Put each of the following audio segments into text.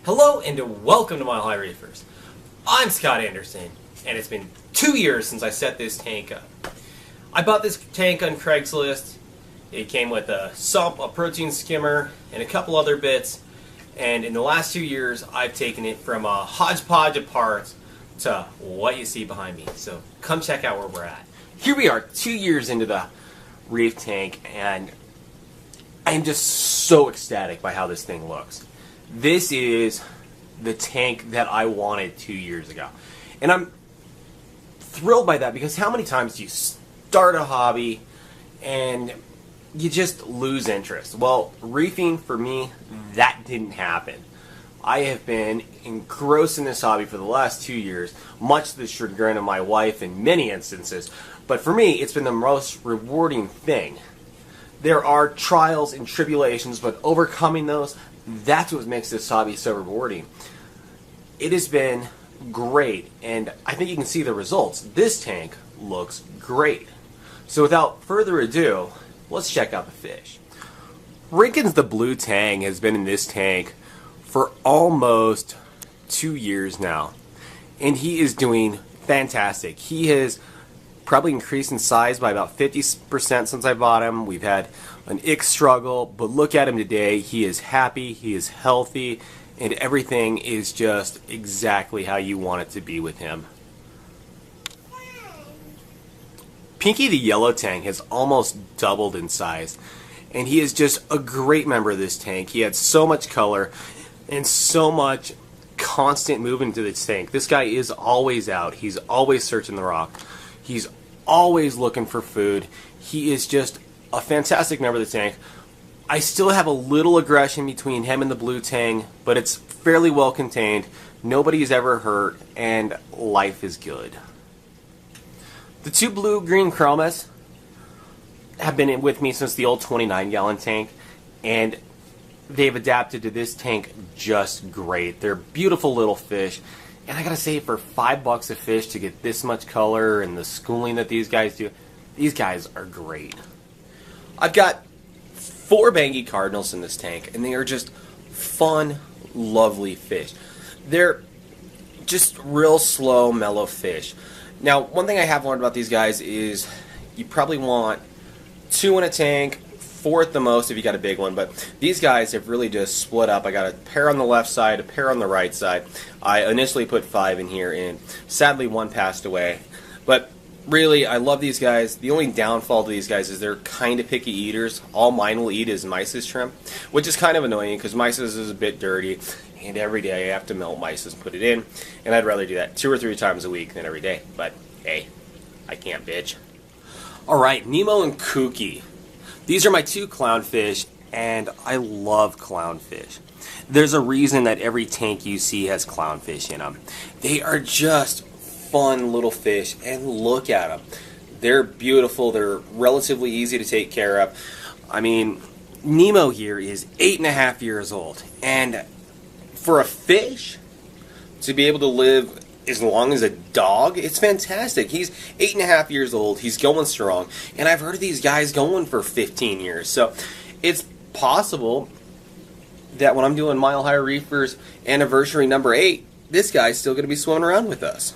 Hello and welcome to Mile High Reefers. I'm Scott Anderson, and it's been 2 years since I set this tank up. I bought this tank on Craigslist. It came with a sump, a protein skimmer, and a couple other bits. And in the last 2 years, I've taken it from a hodgepodge of parts to what you see behind me. So come check out where we're at. Here we are, 2 years into the Reef tank, and I'm just so ecstatic by how this thing looks. This is the tank that I wanted 2 years ago. And I'm thrilled by that because how many times do you start a hobby and you just lose interest? Well, reefing for me, that didn't happen. I have been engrossed in this hobby for the last 2 years, much to the chagrin of my wife in many instances. But for me, it's been the most rewarding thing. There are trials and tribulations, but overcoming those, that's what makes this hobby so rewarding. It has been great, and I think you can see the results. This tank looks great. So without further ado, let's check out the fish. Rinkin's the blue tang has been in this tank for almost 2 years now, and he is doing fantastic. He has probably increased in size by about 50% since I bought him. We've had an ick struggle, but look at him today. He is happy, he is healthy, and everything is just exactly how you want it to be with him. Pinky the yellow tang has almost doubled in size, and he is just a great member of this tank. He had so much color and so much constant movement to this tank. This guy is always out. He's always searching the rock. He's always looking for food. He is just a fantastic member of the tank. I still have a little aggression between him and the blue tang, but it's fairly well contained. Nobody's ever hurt, and life is good. The two blue-green chromas have been with me since the old 29-gallon tank, and they've adapted to this tank just great. They're beautiful little fish. And I gotta say, for $5 a fish to get this much color and the schooling that these guys do, these guys are great. I've got 4 bangy cardinals in this tank, and they are just fun, lovely fish. They're just real slow, mellow fish. Now, one thing I have learned about these guys is you probably want 2 in a tank, 4 at the most if you got a big one, but these guys have really just split up. I got a pair on the left side, a pair on the right side. I initially put 5 in here, and sadly one passed away. But really, I love these guys. The only downfall to these guys is they're kind of picky eaters. All mine will eat is mysis shrimp, which is kind of annoying because mysis is a bit dirty, and every day I have to melt mysis and put it in, and I'd rather do that 2 or 3 times a week than every day. But hey, I can't bitch. Alright, Nemo and Kooky. These are my 2 clownfish, and I love clownfish. There's a reason that every tank you see has clownfish in them. They are just fun little fish, and look at them. They're beautiful. They're relatively easy to take care of. I mean, Nemo here is 8.5 years old, and for a fish to be able to live as long as a dog, it's fantastic. He's 8.5 years old. He's going strong. And I've heard of these guys going for 15 years. So it's possible that when I'm doing Mile High Reefers anniversary number 8, this guy's still going to be swimming around with us.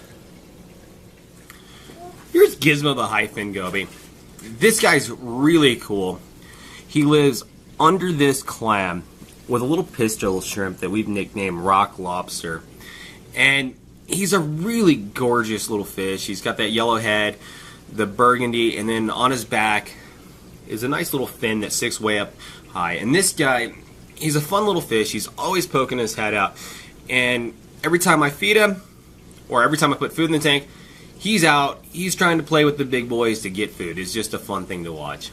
Here's Gizmo the high-fin goby. This guy's really cool. He lives under this clam with a little pistol shrimp that we've nicknamed Rock Lobster. And he's a really gorgeous little fish. He's got that yellow head, the burgundy, and then on his back is a nice little fin that sticks way up high. And this guy, he's a fun little fish. He's always poking his head out. And every time I feed him, or every time I put food in the tank, he's out. He's trying to play with the big boys to get food. It's just a fun thing to watch.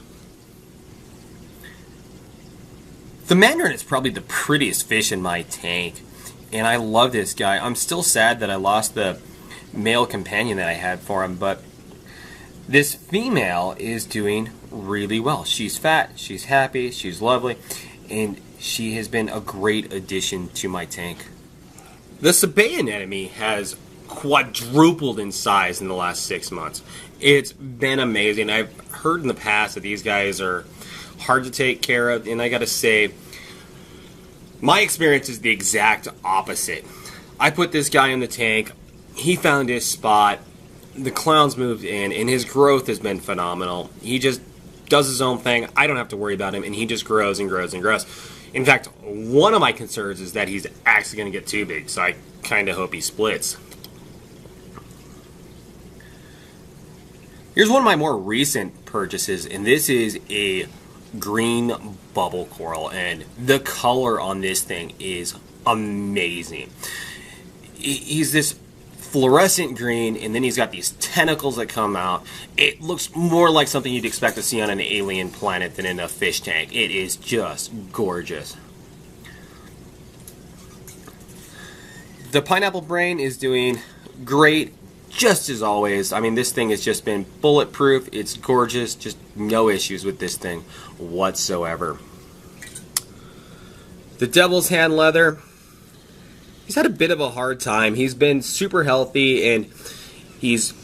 The Mandarin is probably the prettiest fish in my tank. And I love this guy. I'm still sad that I lost the male companion that I had for him, but this female is doing really well. She's fat, she's happy, she's lovely, and she has been a great addition to my tank. The Sabay anemone has quadrupled in size in the last 6 months. It's been amazing. I've heard in the past that these guys are hard to take care of, and I gotta say, My experience is the exact opposite. I put this guy in the tank, he found his spot, the clowns moved in, and his growth has been phenomenal. He just does his own thing. I don't have to worry about him, and he just grows and grows and grows. In fact, one of my concerns is that he's actually going to get too big, so I kind of hope he splits. Here's one of my more recent purchases, and this is a green bubble coral, and the color on this thing is amazing. He's this fluorescent green, and then he's got these tentacles that come out. It looks more like something you'd expect to see on an alien planet than in a fish tank. It is just gorgeous. The pineapple brain is doing great, just as always. I mean, this thing has just been bulletproof. It's gorgeous. Just no issues with this thing whatsoever. The devil's hand leather, he's had a bit of a hard time. He's been super healthy, and he's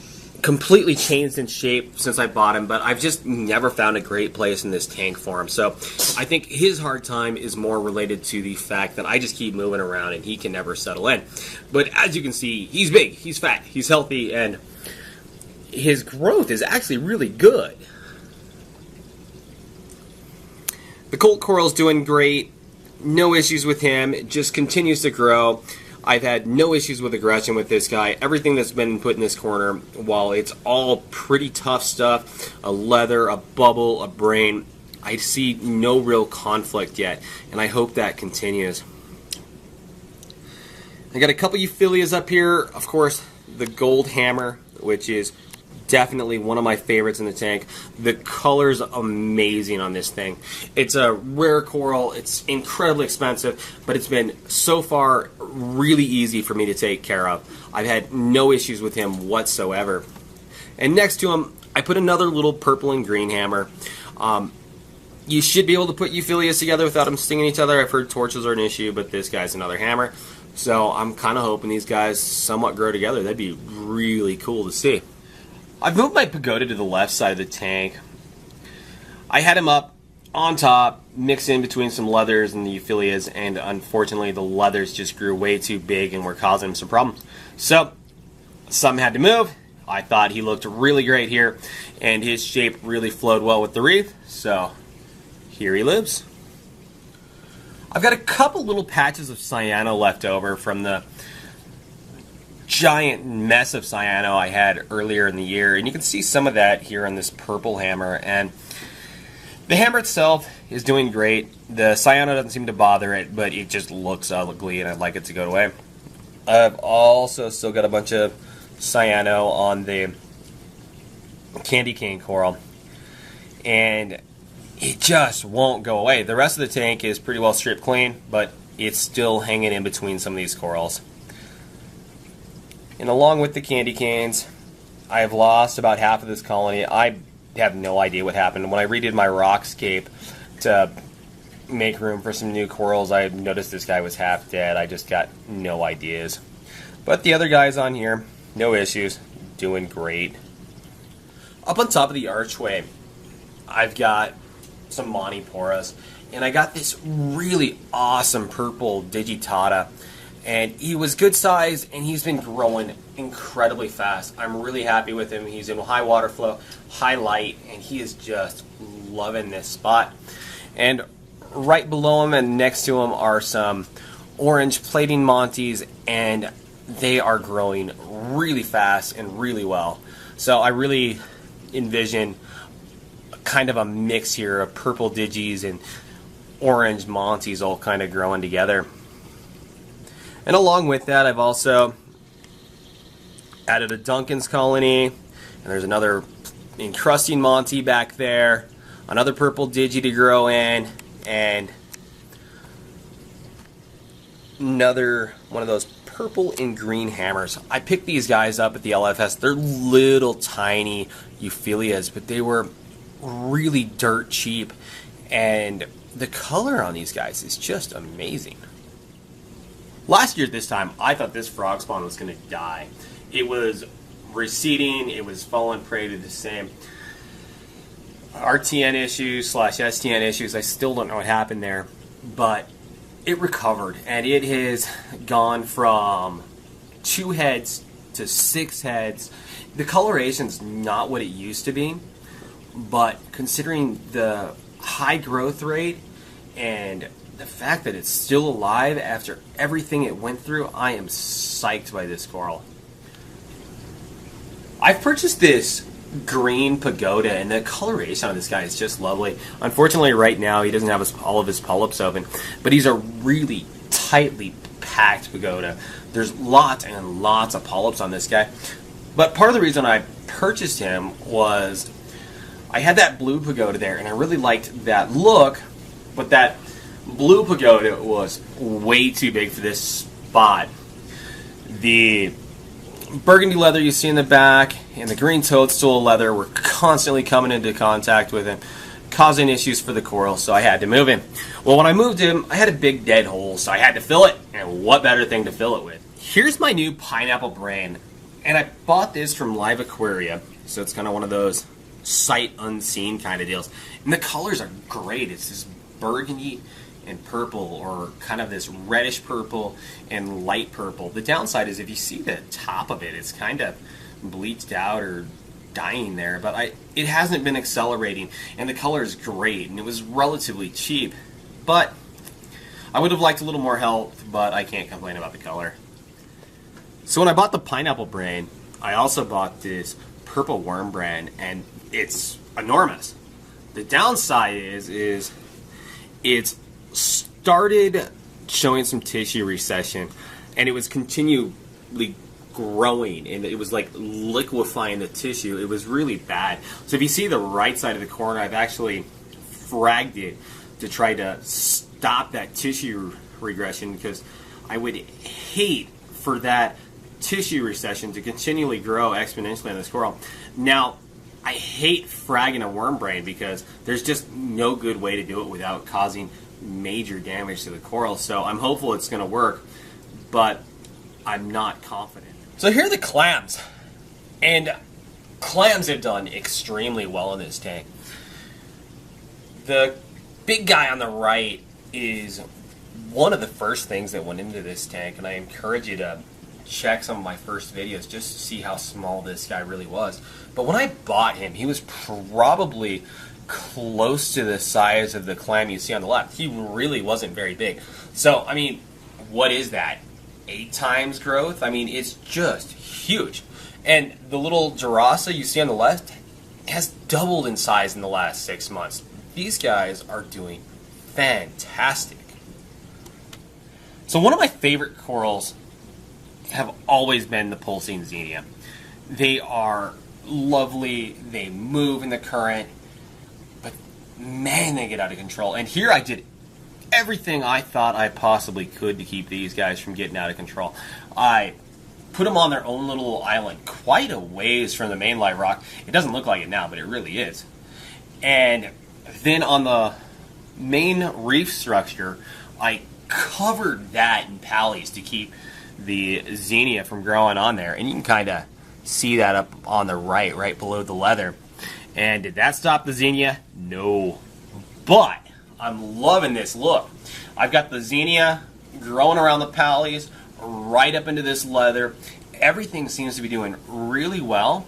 completely changed in shape since I bought him, but I've just never found a great place in this tank for him. So I think his hard time is more related to the fact that I just keep moving around and he can never settle in. But as you can see, he's big, he's fat, he's healthy, and his growth is actually really good. The colt coral's doing great. No issues with him. It just continues to grow. I've had no issues with aggression with this guy. Everything that's been put in this corner, while it's all pretty tough stuff, a leather, a bubble, a brain, I see no real conflict yet, and I hope that continues. I got a couple euphyllias up here. Of course, the gold hammer, which is definitely one of my favorites in the tank. The color's amazing on this thing. It's a rare coral. It's incredibly expensive, but it's been so far really easy for me to take care of. I've had no issues with him whatsoever. And next to him, I put another little purple and green hammer. You should be able to put euphyllias together without them stinging each other. I've heard torches are an issue, but this guy's another hammer. So I'm kind of hoping these guys somewhat grow together. That'd be really cool to see. I've moved my Pagoda to the left side of the tank. I had him up on top, mixed in between some leathers and the euphyllias, and unfortunately the leathers just grew way too big and were causing him some problems. So, something had to move. I thought he looked really great here, and his shape really flowed well with the Reef, so here he lives. I've got a couple little patches of Cyano left over from the giant mess of Cyano I had earlier in the year, and you can see some of that here on this purple hammer. And the hammer itself is doing great. The Cyano doesn't seem to bother it, but it just looks ugly, and I'd like it to go away. I've also still got a bunch of Cyano on the candy cane coral, and it just won't go away. The rest of the tank is pretty well stripped clean, but it's still hanging in between some of these corals. And along with the candy canes, I have lost about half of this colony. I have no idea what happened. When I redid my rockscape to make room for some new corals, I noticed this guy was half dead. I just got no ideas. But the other guys on here, no issues, doing great. Up on top of the archway, I've got some Montes, and I got this really awesome purple digitata. And he was good size, and he's been growing incredibly fast. I'm really happy with him. He's in high water flow, high light, and he is just loving this spot. And right below him and next to him are some orange plating Montes, and they are growing really fast and really well. So I really envision kind of a mix here of purple digis and orange Montes all kind of growing together. And along with that, I've also added a Duncan's colony, and there's another encrusting Monte back there, another purple digi to grow in, and another one of those purple and green hammers. I picked these guys up at the LFS. They're little tiny euphyllias, but they were really dirt cheap, and the color on these guys is just amazing. Last year at this time, I thought this frog spawn was going to die. It was receding, it was falling prey to the same RTN issues / STN issues. I still don't know what happened there, but it recovered, and it has gone from 2 heads to 6 heads. The coloration's not what it used to be, but considering the high growth rate and the fact that it's still alive after everything it went through, I am psyched by this coral. I've purchased this green Pagoda, and the coloration on this guy is just lovely. Unfortunately, right now he doesn't have all of his polyps open, but he's a really tightly packed Pagoda. There's lots and lots of polyps on this guy. But part of the reason I purchased him was I had that blue Pagoda there, and I really liked that look, but that blue Pagoda was way too big for this spot. The burgundy leather you see in the back and the green toadstool leather were constantly coming into contact with him, causing issues for the coral, so I had to move him. Well, when I moved him, I had a big dead hole, so I had to fill it, and what better thing to fill it with? Here's my new pineapple brain, and I bought this from Live Aquaria, so it's kind of one of those sight unseen kind of deals. And the colors are great. It's this burgundy and purple, or kind of this reddish purple and light purple. The downside is if you see the top of it, it's kind of bleached out or dying there, but it hasn't been accelerating, and the color is great, and it was relatively cheap, but I would have liked a little more health, but I can't complain about the color. So when I bought the pineapple brain, I also bought this purple worm brand, and it's enormous. The downside is it's started showing some tissue recession, and it was continually growing, and it was like liquefying the tissue. It was really bad. So if you see the right side of the corner, I've actually fragged it to try to stop that tissue regression, because I would hate for that tissue recession to continually grow exponentially on this coral. Now, I hate fragging a worm brain because there's just no good way to do it without causing major damage to the coral. So I'm hopeful it's going to work, but I'm not confident. So here are the clams. And clams have done extremely well in this tank. The big guy on the right is one of the first things that went into this tank, and I encourage you to check some of my first videos just to see how small this guy really was. But when I bought him, he was probably close to the size of the clam you see on the left. He really wasn't very big. So, I mean, what is that? 8 times growth? I mean, it's just huge. And the little Durasa you see on the left has doubled in size in the last 6 months. These guys are doing fantastic. So one of my favorite corals have always been the pulsing Xenia. They are lovely, they move in the current, but man, they get out of control. And here I did everything I thought I possibly could to keep these guys from getting out of control. I put them on their own little island, quite a ways from the main live rock. It doesn't look like it now, but it really is. And then on the main reef structure, I covered that in pallies to keep the Xenia from growing on there. And you can kind of see that up on the right below the leather. And did that stop the Xenia? No. But I'm loving this look. I've got the Xenia growing around the pallies, right up into this leather. Everything seems to be doing really well.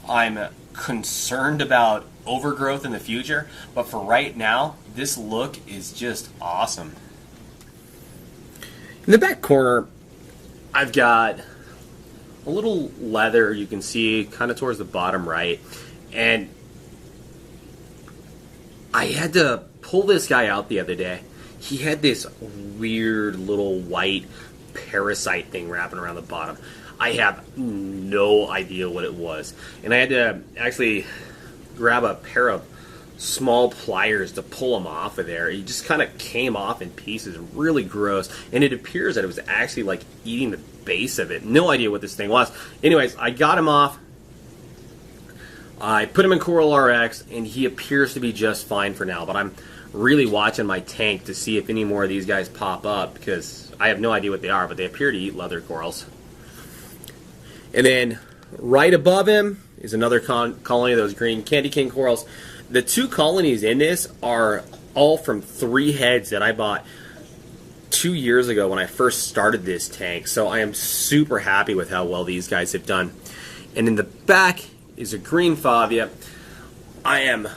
I'm concerned about overgrowth in the future, but for right now, this look is just awesome. In the back corner, I've got a little leather you can see kind of towards the bottom right, and I had to pull this guy out the other day. He had this weird little white parasite thing wrapping around the bottom. I have no idea what it was, and I had to actually grab a pair of small pliers to pull him off of there. He just kind of came off in pieces, really gross, and it appears that it was actually like eating the base of it. No idea what this thing was. Anyways, I got him off. I put him in Coral RX, and he appears to be just fine for now, but I'm really watching my tank to see if any more of these guys pop up, because I have no idea what they are, but they appear to eat leather corals. And then right above him is another colony of those green candy cane corals. The 2 colonies in this are all from 3 heads that I bought 2 years ago when I first started this tank, so I am super happy with how well these guys have done. And in the back is a green Fabia. I am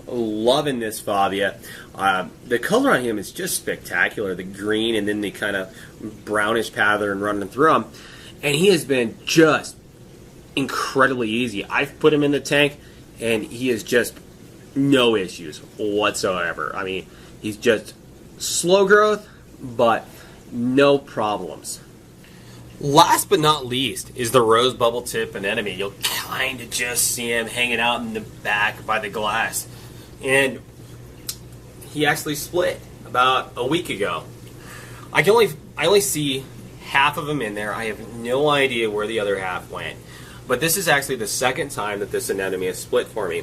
loving this Fabia. The color on him is just spectacular. The green and then the kind of brownish pattern running through him. And he has been just incredibly easy. I've put him in the tank and he is just no issues whatsoever. I mean, he's just slow growth, but no problems. Last but not least is the rose bubble tip anemone. You'll kind of just see him hanging out in the back by the glass. And he actually split about a week ago. I only see half of him in there. I have no idea where the other half went. But this is actually the second time that this anemone has split for me.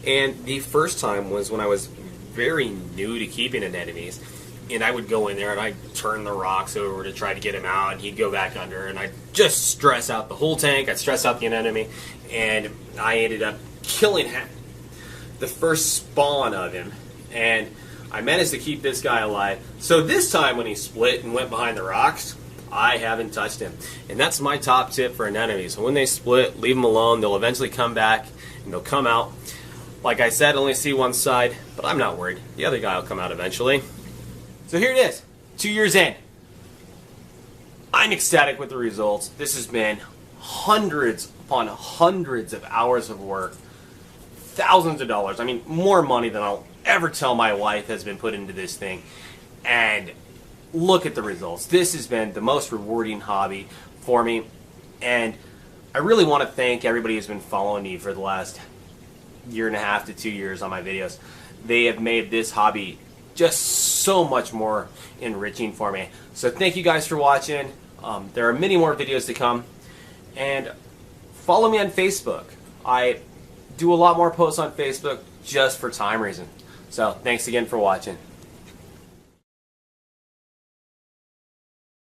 And the first time was when I was very new to keeping anemones. And I would go in there and I'd turn the rocks over to try to get him out, and he'd go back under, and I'd just stress out the whole tank. I'd stress out the anemone, and I ended up killing the first spawn of him, and I managed to keep this guy alive. So this time when he split and went behind the rocks, I haven't touched him. And that's my top tip for anemones. So when they split, leave them alone. They'll eventually come back, and they'll come out. Like I said, only see one side, but I'm not worried. The other guy will come out eventually. So here it is, 2 years in. I'm ecstatic with the results. This has been hundreds upon hundreds of hours of work, thousands of dollars. I mean, more money than I'll ever tell my wife has been put into this thing. And look at the results. This has been the most rewarding hobby for me. And I really want to thank everybody who's been following me for the last 1.5 to 2 years on my videos. They have made this hobby just so much more enriching for me. So thank you guys for watching. There are many more videos to come. And follow me on Facebook. I do a lot more posts on Facebook just for time reasons. So thanks again for watching.